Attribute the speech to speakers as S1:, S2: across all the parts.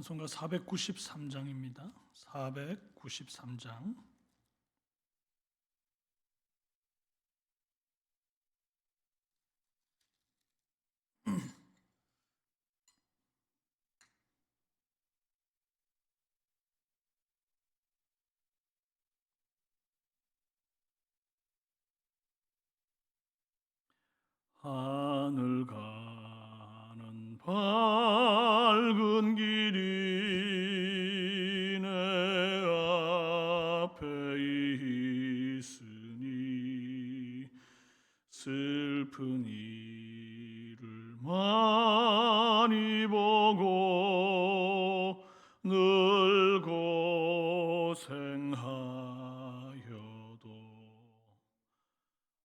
S1: 찬송가 493장입니다. 493장. 하늘 가는 밝은 길이 내 앞에 있으니 슬픈 일을 많이 보고 늘 고생하여도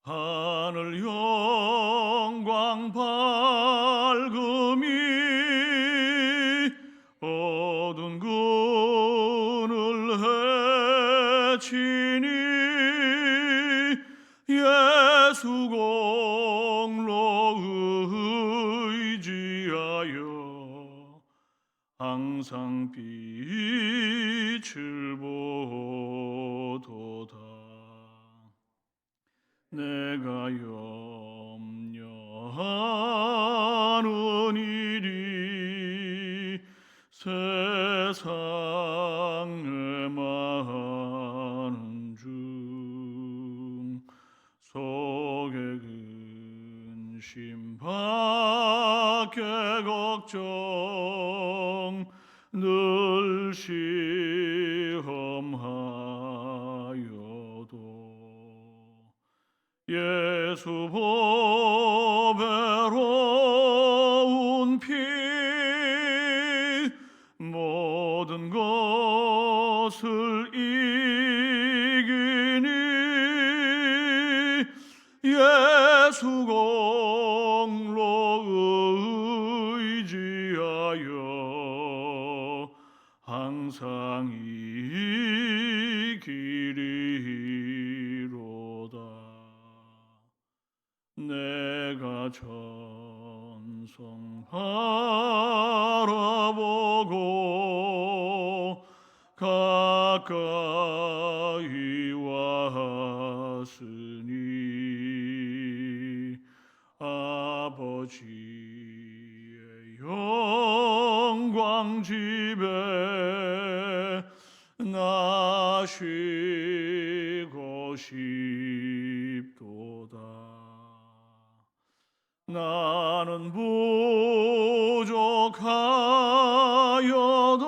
S1: 하늘 영광 밝음이 어두운 그늘 헤치니 예수 공로 의지하여 항상 빛을 보도다. 내가 염려하는 일이 세상에 많은 중 속에 근심 밖에 걱정 늘 시험하여도 예수 보배로운 피 모든 것을 이기니 예수 공로 의지하여 항상 이기리로다. 내가 전성 바라보고 가까이 왔으니 아버지의 영광 집에 나 쉬고 싶도다. 나는 부족하여도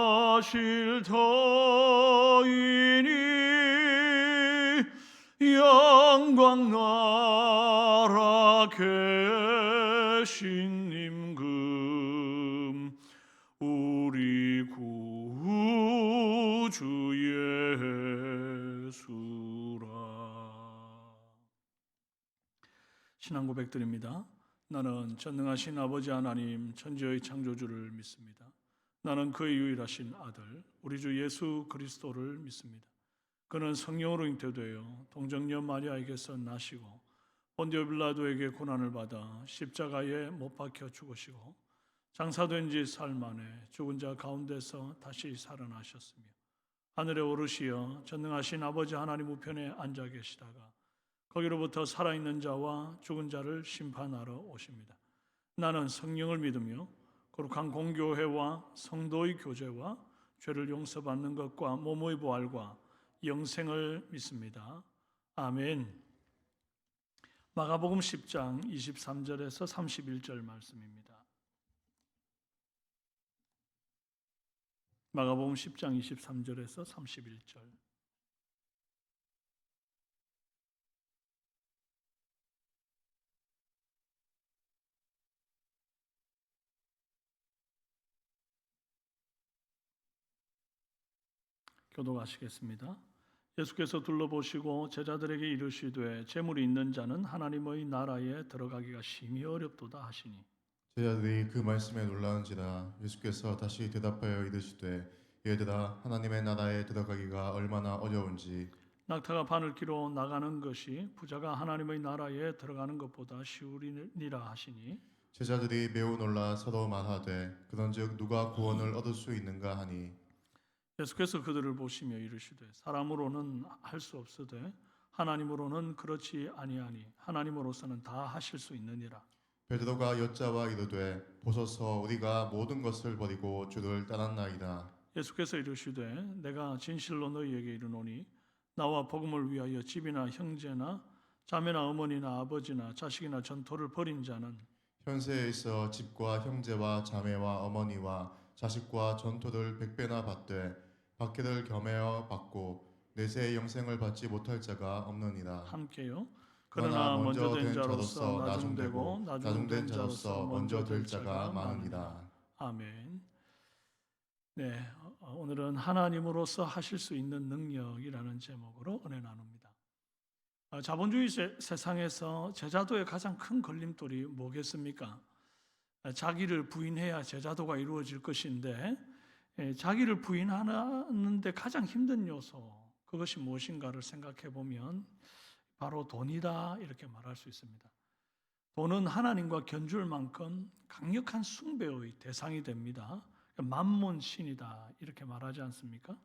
S1: 영접하실 터이니 영광 나라 계신 임금 우리 구주 예수라. 신앙 고백드립니다. 나는 전능하신 아버지 하나님 천지의 창조주를 믿습니다. 나는 그의 유일하신 아들 우리 주 예수 그리스도를 믿습니다. 그는 성령으로 잉태되어 동정녀 마리아에게서 나시고 본디오 빌라도에게 고난을 받아 십자가에 못 박혀 죽으시고 장사된 지 사흘 만에 죽은 자 가운데서 다시 살아나셨으며 하늘에 오르시어 전능하신 아버지 하나님 우편에 앉아 계시다가 거기로부터 살아있는 자와 죽은 자를 심판하러 오십니다. 나는 성령을 믿으며 거룩한 공교회와 성도의 교제와 죄를 용서받는 것과 몸의 부활과 영생을 믿습니다. 아멘. 마가복음 10장 23절에서 31절 말씀입니다. 마가복음 10장 23절에서 31절. 교독하시겠습니다. 예수께서 둘러보시고 제자들에게 이르시되 재물이 있는 자는 하나님의 나라에 들어가기가 심히 어렵도다 하시니
S2: 제자들이 그 말씀에 놀라운지라. 예수께서 다시 대답하여 이르시되 얘들아 하나님의 나라에 들어가기가 얼마나 어려운지
S1: 낙타가 바늘기로 나가는 것이 부자가 하나님의 나라에 들어가는 것보다 쉬우리니라 하시니
S2: 제자들이 매우 놀라 서로 말하되 그런즉 누가 구원을 얻을 수 있는가 하니
S1: 예수께서 그들을 보시며 이르시되 사람으로는 할 수 없으되 하나님으로는 그렇지 아니하니 하나님으로서는 다 하실 수 있느니라.
S2: 베드로가 여짜와 이르되 보소서 우리가 모든 것을 버리고 주를 따랐나이다.
S1: 예수께서 이르시되 내가 진실로 너희에게 이르노니 나와 복음을 위하여 집이나 형제나 자매나 어머니나 아버지나 자식이나 전토를 벌인 자는
S2: 현세에 있어 집과 형제와 자매와 어머니와 자식과 전토를 100배나 받되 받기를 겸하여 받고 내세의 영생을 받지 못할 자가 없느니라.
S1: 함께요. 그러나 먼저 된 자로서 나중되고 나중된 자로서 먼저 될 자가 많으니라. 아멘. 네, 오늘은 하나님으로서 하실 수 있는 능력이라는 제목으로 은혜 나눕니다. 자본주의 세상에서 제자도의 가장 큰 걸림돌이 뭐겠습니까? 자기를 부인해야 제자도가 이루어질 것인데 자기를 부인하는데 가장 힘든 요소 그것이 무엇인가를 생각해 보면 바로 돈이다 이렇게 말할 수 있습니다. 돈은 하나님과 견줄 만큼 강력한 숭배의 대상이 됩니다. 만몬신이다 이렇게 말하지 않습니까?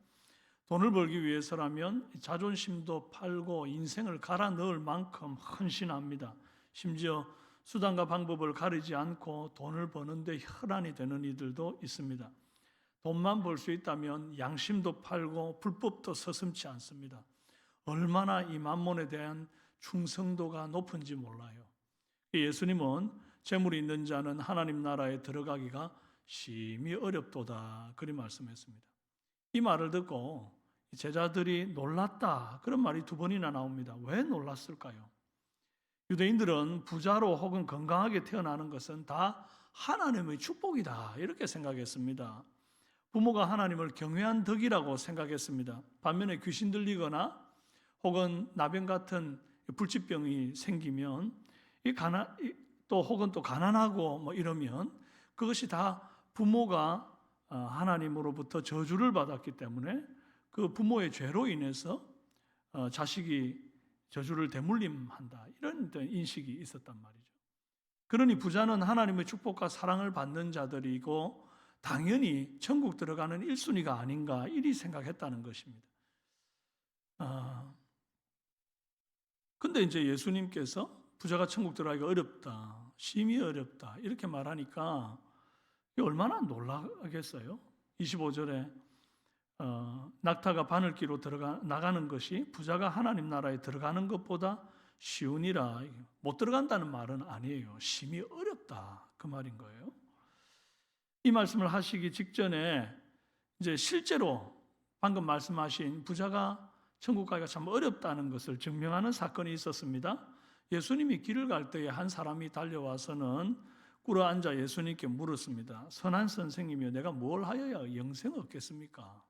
S1: 돈을 벌기 위해서라면 자존심도 팔고 인생을 갈아 넣을 만큼 헌신합니다. 심지어 수단과 방법을 가리지 않고 돈을 버는데 혈안이 되는 이들도 있습니다. 돈만 벌 수 있다면 양심도 팔고 불법도 서슴지 않습니다. 얼마나 이 만몬에 대한 충성도가 높은지 몰라요. 예수님은 재물이 있는 자는 하나님 나라에 들어가기가 심히 어렵도다 그리 말씀했습니다. 이 말을 듣고 제자들이 놀랐다 그런 말이 두 번이나 나옵니다. 왜 놀랐을까요? 유대인들은 부자로 혹은 건강하게 태어나는 것은 다 하나님의 축복이다 이렇게 생각했습니다. 부모가 하나님을 경외한 덕이라고 생각했습니다. 반면에 귀신 들리거나 혹은 나병 같은 불치병이 생기면 또 혹은 또 가난하고 뭐 이러면 그것이 다 부모가 하나님으로부터 저주를 받았기 때문에 그 부모의 죄로 인해서 자식이 저주를 대물림한다 이런 인식이 있었단 말이죠. 그러니 부자는 하나님의 축복과 사랑을 받는 자들이고 당연히 천국 들어가는 1순위가 아닌가 이리 생각했다는 것입니다. 근데 이제 예수님께서 부자가 천국 들어가기가 어렵다, 심히 어렵다 이렇게 말하니까 얼마나 놀라겠어요? 25절에 낙타가 바늘기로 나가는 것이 부자가 하나님 나라에 들어가는 것보다 쉬우니라. 못 들어간다는 말은 아니에요. 심히 어렵다 그 말인 거예요. 이 말씀을 하시기 직전에 이제 실제로 방금 말씀하신 부자가 천국 가기가 참 어렵다는 것을 증명하는 사건이 있었습니다. 예수님이 길을 갈 때에 한 사람이 달려와서는 꿇어 앉아 예수님께 물었습니다. 선한 선생님이여 내가 뭘 하여야 영생을 얻겠습니까?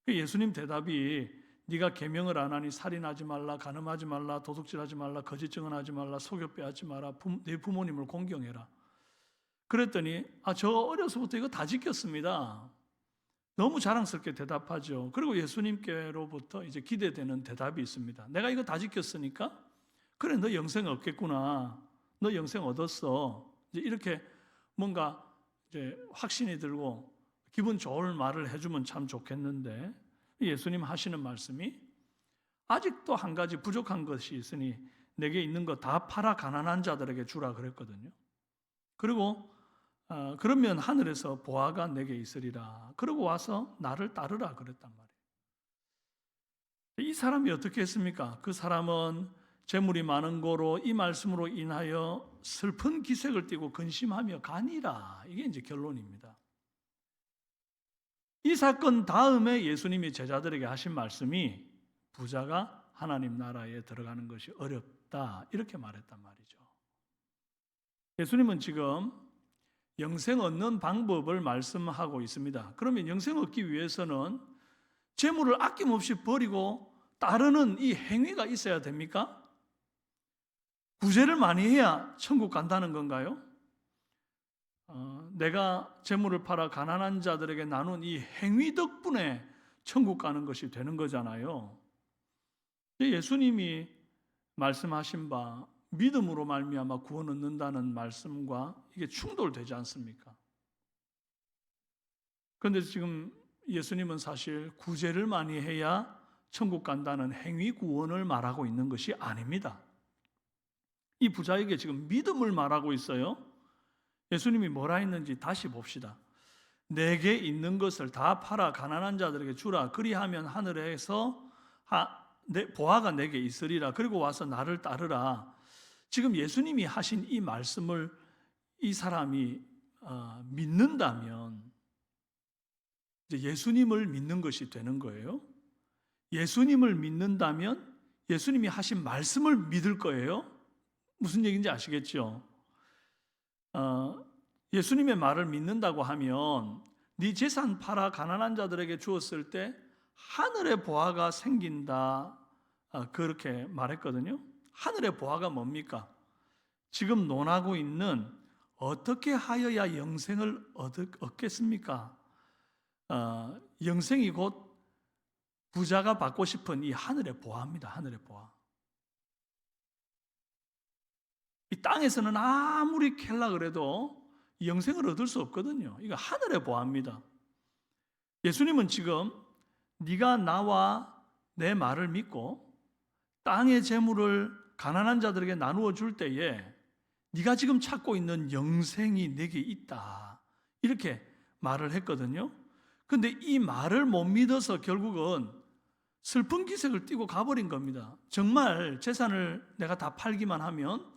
S1: 예수님 대답이 네가 계명을 안 하니 살인하지 말라, 간음하지 말라, 도둑질하지 말라, 거짓 증언하지 말라, 속여 빼앗지 마라, 네 부모님을 공경해라. 그랬더니 저 어려서부터 이거 다 지켰습니다. 너무 자랑스럽게 대답하죠. 그리고 예수님께로부터 이제 기대되는 대답이 있습니다. 내가 이거 다 지켰으니까 그래 너 영생 얻겠구나. 너 영생 얻었어. 이제 이렇게 뭔가 이제 확신이 들고 기분 좋을 말을 해주면 참 좋겠는데 예수님 하시는 말씀이 아직도 한 가지 부족한 것이 있으니 내게 있는 거 다 팔아 가난한 자들에게 주라 그랬거든요. 그리고 그러면 하늘에서 보화가 내게 있으리라. 그러고 와서 나를 따르라 그랬단 말이에요. 이 사람이 어떻게 했습니까? 그 사람은 재물이 많은 고로 이 말씀으로 인하여 슬픈 기색을 띠고 근심하며 가니라. 이게 이제 결론입니다. 이 사건 다음에 예수님이 제자들에게 하신 말씀이 부자가 하나님 나라에 들어가는 것이 어렵다 이렇게 말했단 말이죠. 예수님은 지금 영생 얻는 방법을 말씀하고 있습니다. 그러면 영생 얻기 위해서는 재물을 아낌없이 버리고 따르는 이 행위가 있어야 됩니까? 구제를 많이 해야 천국 간다는 건가요? 내가 재물을 팔아 가난한 자들에게 나눈 이 행위 덕분에 천국 가는 것이 되는 거잖아요. 예수님이 말씀하신 바 믿음으로 말미암아 구원 얻는다는 말씀과 이게 충돌되지 않습니까? 그런데 지금 예수님은 사실 구제를 많이 해야 천국 간다는 행위 구원을 말하고 있는 것이 아닙니다. 이 부자에게 지금 믿음을 말하고 있어요. 예수님이 뭐라 했는지 다시 봅시다. 내게 있는 것을 다 팔아 가난한 자들에게 주라. 그리하면 하늘에서 보화가 내게 있으리라. 그리고 와서 나를 따르라. 지금 예수님이 하신 이 말씀을 이 사람이 믿는다면 이제 예수님을 믿는 것이 되는 거예요. 예수님을 믿는다면 예수님이 하신 말씀을 믿을 거예요. 무슨 얘기인지 아시겠죠? 예수님의 말을 믿는다고 하면 네 재산 팔아 가난한 자들에게 주었을 때 하늘의 보화가 생긴다, 그렇게 말했거든요. 하늘의 보화가 뭡니까? 지금 논하고 있는 어떻게 하여야 영생을 얻겠습니까? 영생이 곧 부자가 받고 싶은 이 하늘의 보화입니다. 하늘의 보화. 이 땅에서는 아무리 캘라 그래도 영생을 얻을 수 없거든요. 이거 하늘의 보화입니다. 예수님은 지금 네가 나와 내 말을 믿고 땅의 재물을 가난한 자들에게 나누어 줄 때에 네가 지금 찾고 있는 영생이 내게 있다, 이렇게 말을 했거든요. 근데 이 말을 못 믿어서 결국은 슬픈 기색을 띠고 가버린 겁니다. 정말 재산을 내가 다 팔기만 하면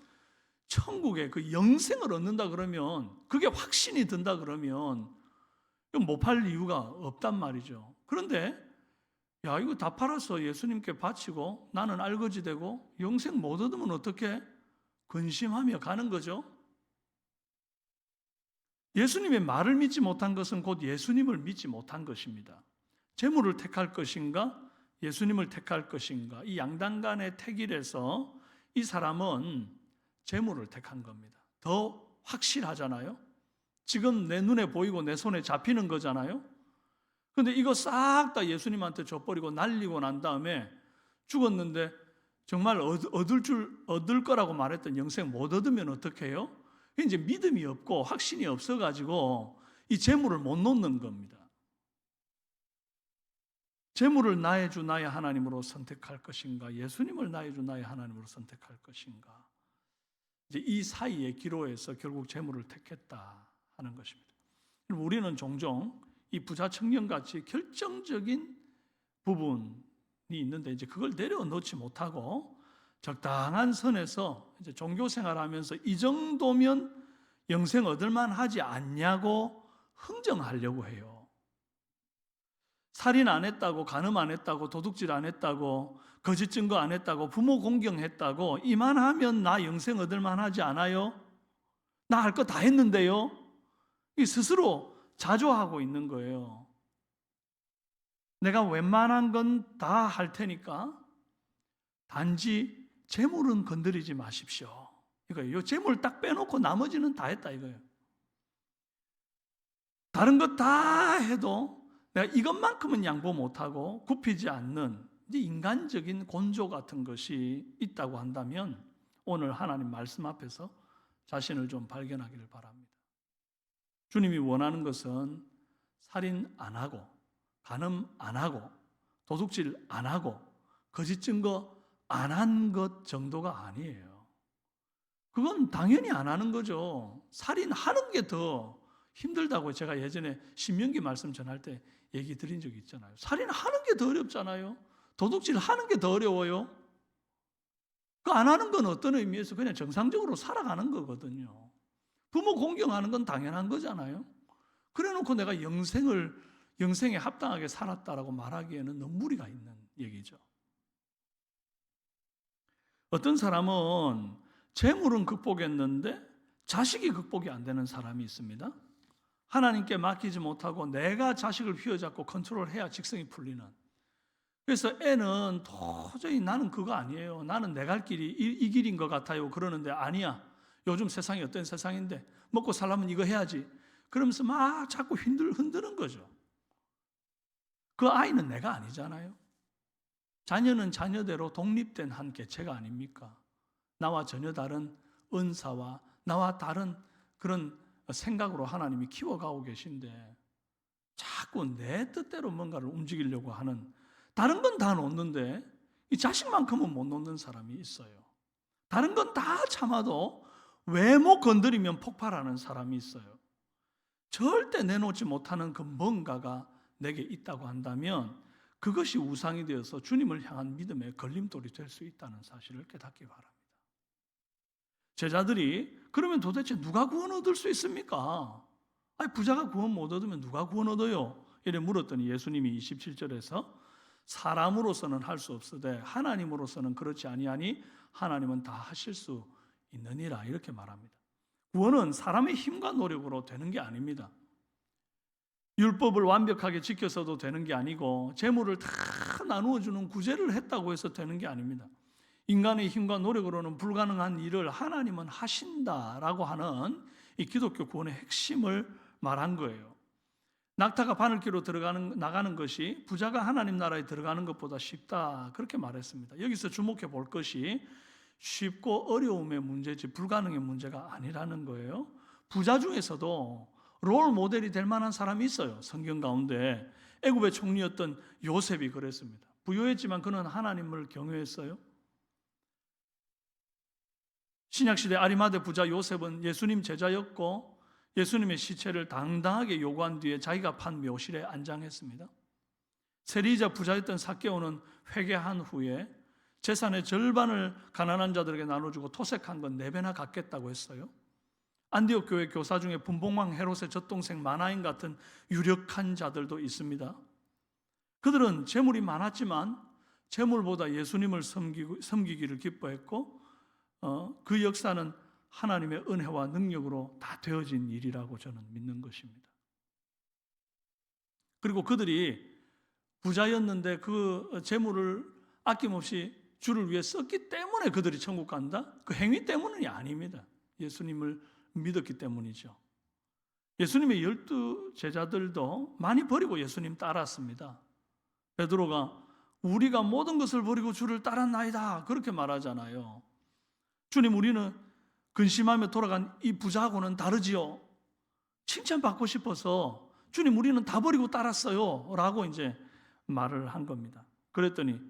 S1: 천국에 그 영생을 얻는다 그러면, 그게 확신이 든다 그러면 못 팔 이유가 없단 말이죠. 그런데 야, 이거 다 팔아서 예수님께 바치고 나는 알거지 되고 영생 못 얻으면 어떻게, 근심하며 가는 거죠. 예수님의 말을 믿지 못한 것은 곧 예수님을 믿지 못한 것입니다. 재물을 택할 것인가 예수님을 택할 것인가, 이 양단간의 택일에서 이 사람은 재물을 택한 겁니다. 더 확실하잖아요. 지금 내 눈에 보이고 내 손에 잡히는 거잖아요. 그런데 이거 싹 다 예수님한테 줘버리고 날리고 난 다음에 죽었는데 정말 얻을 거라고 말했던 영생 못 얻으면 어떻게 해요? 이제 믿음이 없고 확신이 없어가지고 이 재물을 못 놓는 겁니다. 재물을 나의 주 나의 하나님으로 선택할 것인가, 예수님을 나의 주 나의 하나님으로 선택할 것인가, 이제 이 사이의 기로에서 결국 재물을 택했다 하는 것입니다. 우리는 종종 이 부자 청년같이 결정적인 부분이 있는데 이제 그걸 내려놓지 못하고 적당한 선에서 이제 종교 생활하면서 이 정도면 영생 얻을만 하지 않냐고 흥정하려고 해요. 살인 안 했다고, 간음 안 했다고, 도둑질 안 했다고, 거짓 증거 안 했다고, 부모 공경했다고 이만하면 나 영생 얻을만 하지 않아요? 나 할 거 다 했는데요? 이 스스로 자조하고 있는 거예요. 내가 웬만한 건 다 할 테니까 단지 재물은 건드리지 마십시오, 이거예요. 재물 딱 빼놓고 나머지는 다 했다 이거예요. 다른 것 다 해도 내가 이것만큼은 양보 못하고 굽히지 않는 인간적인 곤조 같은 것이 있다고 한다면 오늘 하나님 말씀 앞에서 자신을 좀 발견하기를 바랍니다. 주님이 원하는 것은 살인 안 하고, 간음 안 하고, 도둑질 안 하고, 거짓 증거 안 한 것 정도가 아니에요. 그건 당연히 안 하는 거죠. 살인하는 게 더 힘들다고 제가 예전에 신명기 말씀 전할 때 얘기 드린 적이 있잖아요. 살인하는 게 더 어렵잖아요. 도둑질 하는 게 더 어려워요. 그 안 하는 건 어떤 의미에서 그냥 정상적으로 살아가는 거거든요. 부모 공경하는 건 당연한 거잖아요. 그래 놓고 내가 영생에 합당하게 살았다라고 말하기에는 너무 무리가 있는 얘기죠. 어떤 사람은 재물은 극복했는데 자식이 극복이 안 되는 사람이 있습니다. 하나님께 맡기지 못하고 내가 자식을 휘어잡고 컨트롤해야 직성이 풀리는. 그래서 애는 도저히 나는 그거 아니에요, 나는 내 갈 길이 이 길인 것 같아요 그러는데 아니야, 요즘 세상이 어떤 세상인데 먹고 살려면 이거 해야지 그러면서 막 자꾸 흔드는 거죠. 그 아이는 내가 아니잖아요. 자녀는 자녀대로 독립된 한 개체가 아닙니까? 나와 전혀 다른 은사와 나와 다른 그런 생각으로 하나님이 키워가고 계신데 자꾸 내 뜻대로 뭔가를 움직이려고 하는, 다른 건 다 놓는데 이 자식만큼은 못 놓는 사람이 있어요. 다른 건 다 참아도 외모 건드리면 폭발하는 사람이 있어요. 절대 내놓지 못하는 그 뭔가가 내게 있다고 한다면 그것이 우상이 되어서 주님을 향한 믿음의 걸림돌이 될 수 있다는 사실을 깨닫기 바랍니다. 제자들이 그러면 도대체 누가 구원 얻을 수 있습니까? 아니, 부자가 구원 못 얻으면 누가 구원 얻어요? 이래 물었더니 예수님이 27절에서 사람으로서는 할 수 없으되 하나님으로서는 그렇지 아니하니 하나님은 다 하실 수 있느니라, 이렇게 말합니다. 구원은 사람의 힘과 노력으로 되는 게 아닙니다. 율법을 완벽하게 지켜서도 되는 게 아니고 재물을 다 나누어 주는 구제를 했다고 해서 되는 게 아닙니다. 인간의 힘과 노력으로는 불가능한 일을 하나님은 하신다라고 하는 이 기독교 구원의 핵심을 말한 거예요. 낙타가 바늘기로 나가는 것이 부자가 하나님 나라에 들어가는 것보다 쉽다, 그렇게 말했습니다. 여기서 주목해 볼 것이 쉽고 어려움의 문제지 불가능의 문제가 아니라는 거예요. 부자 중에서도 롤 모델이 될 만한 사람이 있어요. 성경 가운데 애굽의 총리였던 요셉이 그랬습니다. 부유했지만 그는 하나님을 경외했어요. 신약시대 아리마대 부자 요셉은 예수님 제자였고 예수님의 시체를 당당하게 요구한 뒤에 자기가 판 묘실에 안장했습니다. 세리이자 부자였던 삭개오는 회개한 후에 재산의 절반을 가난한 자들에게 나눠주고 토색한 건 4배나 갚겠다고 했어요. 안디옥 교회 교사 중에 분봉왕 헤롯의 젖동생 마나인 같은 유력한 자들도 있습니다. 그들은 재물이 많았지만 재물보다 예수님을 섬기기를 기뻐했고 그 역사는 하나님의 은혜와 능력으로 다 되어진 일이라고 저는 믿는 것입니다. 그리고 그들이 부자였는데 그 재물을 아낌없이 주를 위해 썼기 때문에 그들이 천국 간다? 그 행위 때문이 아닙니다. 예수님을 믿었기 때문이죠. 예수님의 12 제자들도 많이 버리고 예수님 따랐습니다. 베드로가 우리가 모든 것을 버리고 주를 따랐나이다, 그렇게 말하잖아요. 주님, 우리는 근심하며 돌아간 이 부자하고는 다르지요. 칭찬받고 싶어서 주님, 우리는 다 버리고 따랐어요 라고 이제 말을 한 겁니다. 그랬더니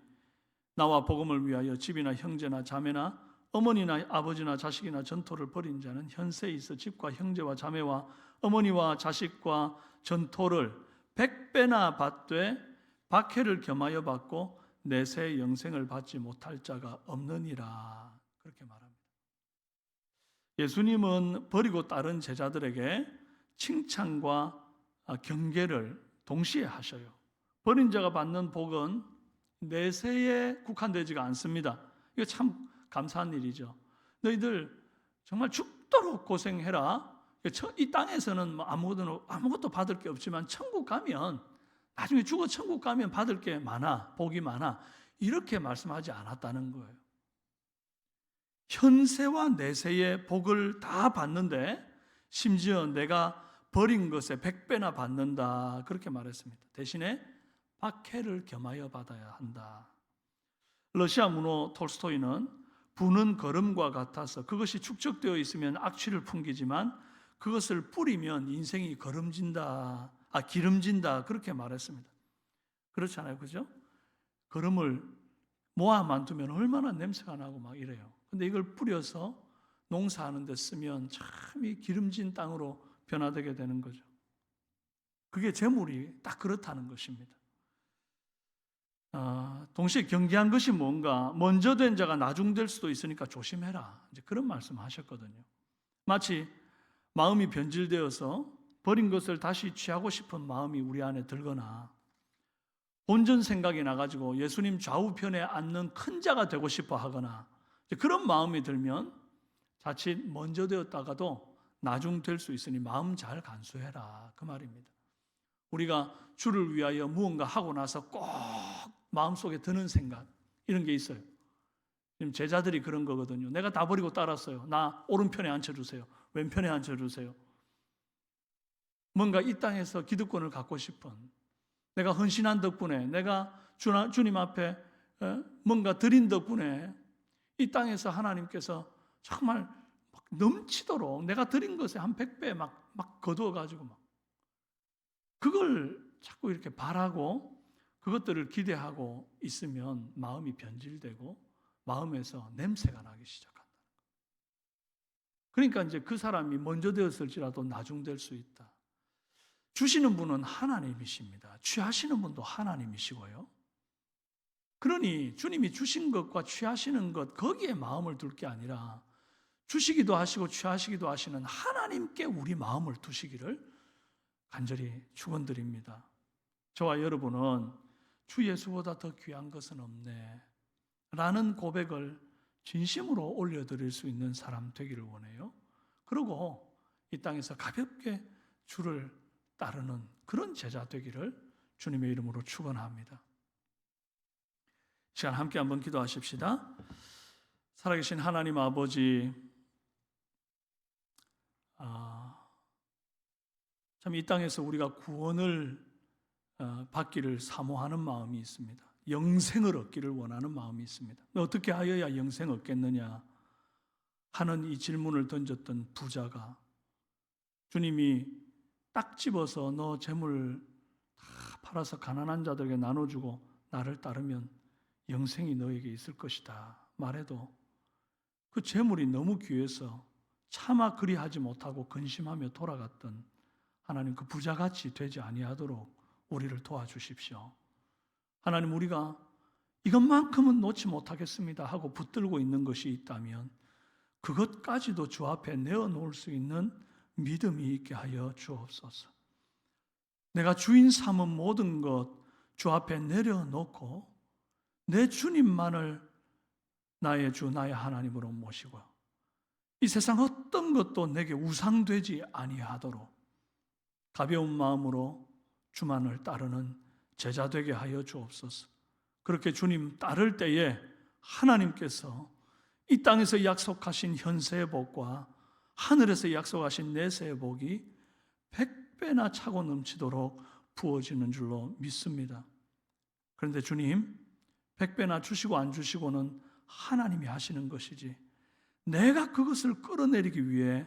S1: 나와 복음을 위하여 집이나 형제나 자매나 어머니나 아버지나 자식이나 전토를 벌인 자는 현세에 있어 집과 형제와 자매와 어머니와 자식과 전토를 100배나 받되 박해를 겸하여 받고 내세 영생을 받지 못할 자가 없느니라, 그렇게 말합니다. 예수님은 버리고 따른 제자들에게 칭찬과 경계를 동시에 하셔요. 버린 자가 받는 복은 내세에 국한되지가 않습니다. 이거 참 감사한 일이죠. 너희들 정말 죽도록 고생해라. 이 땅에서는 아무것도 받을 게 없지만 천국 가면, 나중에 죽어 천국 가면 받을 게 많아, 복이 많아, 이렇게 말씀하지 않았다는 거예요. 현세와 내세의 복을 다 받는데 심지어 내가 버린 것에 100배나 받는다, 그렇게 말했습니다. 대신에 박해를 겸하여 받아야 한다. 러시아 문호 톨스토이는 부는 거름과 같아서 그것이 축적되어 있으면 악취를 풍기지만 그것을 뿌리면 인생이 기름진다, 그렇게 말했습니다. 그렇잖아요, 그죠? 거름을 모아만 두면 얼마나 냄새가 나고 막 이래요. 근데 이걸 뿌려서 농사하는 데 쓰면 참 이 기름진 땅으로 변화되게 되는 거죠. 그게 재물이 딱 그렇다는 것입니다. 동시에 경계한 것이 뭔가, 먼저 된 자가 나중될 수도 있으니까 조심해라, 이제 그런 말씀하셨거든요. 마치 마음이 변질되어서 버린 것을 다시 취하고 싶은 마음이 우리 안에 들거나 본전 생각이 나가지고 예수님 좌우편에 앉는 큰 자가 되고 싶어 하거나 그런 마음이 들면 자칫 먼저 되었다가도 나중 될 수 있으니 마음 잘 간수해라, 그 말입니다. 우리가 주를 위하여 무언가 하고 나서 꼭 마음속에 드는 생각, 이런 게 있어요. 지금 제자들이 그런 거거든요. 내가 다 버리고 따랐어요. 나 오른편에 앉혀주세요. 왼편에 앉혀주세요. 뭔가 이 땅에서 기득권을 갖고 싶은, 내가 헌신한 덕분에 내가 주님 앞에 뭔가 드린 덕분에 이 땅에서 하나님께서 정말 막 넘치도록 내가 드린 것에 한 100배 막 거두어가지고 막 그걸 자꾸 이렇게 바라고 그것들을 기대하고 있으면 마음이 변질되고 마음에서 냄새가 나기 시작한다. 그러니까 이제 그 사람이 먼저 되었을지라도 나중될 수 있다. 주시는 분은 하나님이십니다. 취하시는 분도 하나님이시고요. 그러니 주님이 주신 것과 취하시는 것 거기에 마음을 둘 게 아니라 주시기도 하시고 취하시기도 하시는 하나님께 우리 마음을 두시기를 간절히 축원드립니다. 저와 여러분은 주 예수보다 더 귀한 것은 없네 라는 고백을 진심으로 올려드릴 수 있는 사람 되기를 원해요. 그리고 이 땅에서 가볍게 주를 따르는 그런 제자 되기를 주님의 이름으로 축원합니다. 시간 함께 한번 기도하십시다. 살아계신 하나님 아버지, 참 이 땅에서 우리가 구원을 받기를 사모하는 마음이 있습니다. 영생을 얻기를 원하는 마음이 있습니다. 어떻게 하여야 영생 얻겠느냐 하는 이 질문을 던졌던 부자가 주님이 딱 집어서 너 재물 다 팔아서 가난한 자들에게 나눠주고 나를 따르면 영생이 너에게 있을 것이다 말해도 그 재물이 너무 귀해서 차마 그리하지 못하고 근심하며 돌아갔던 하나님, 그 부자같이 되지 아니하도록 우리를 도와주십시오. 하나님, 우리가 이것만큼은 놓지 못하겠습니다 하고 붙들고 있는 것이 있다면 그것까지도 주 앞에 내어놓을 수 있는 믿음이 있게 하여 주옵소서. 내가 주인 삼은 모든 것 주 앞에 내려놓고 내 주님만을 나의 주, 나의 하나님으로 모시고 이 세상 어떤 것도 내게 우상되지 아니하도록 가벼운 마음으로 주만을 따르는 제자 되게 하여 주옵소서. 그렇게 주님 따를 때에 하나님께서 이 땅에서 약속하신 현세의 복과 하늘에서 약속하신 내세의 복이 100배나 차고 넘치도록 부어지는 줄로 믿습니다. 그런데 주님, 100배나 주시고 안 주시고는 하나님이 하시는 것이지 내가 그것을 끌어내리기 위해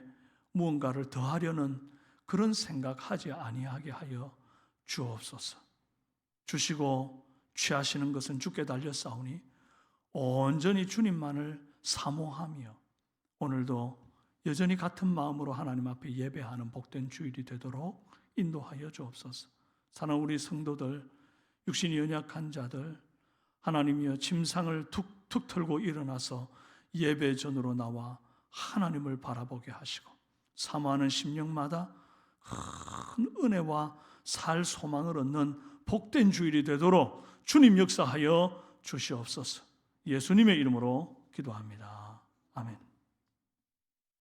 S1: 무언가를 더하려는 그런 생각하지 아니하게 하여 주옵소서. 주시고 취하시는 것은 주께 달렸사오니 온전히 주님만을 사모하며 오늘도 여전히 같은 마음으로 하나님 앞에 예배하는 복된 주일이 되도록 인도하여 주옵소서. 사랑하는 우리 성도들, 육신이 연약한 자들, 하나님이여 침상을 툭툭 털고 일어나서 예배 전으로 나와 하나님을 바라보게 하시고 사모하는 심령마다 큰 은혜와 살 소망을 얻는 복된 주일이 되도록 주님 역사하여 주시옵소서. 예수님의 이름으로 기도합니다. 아멘.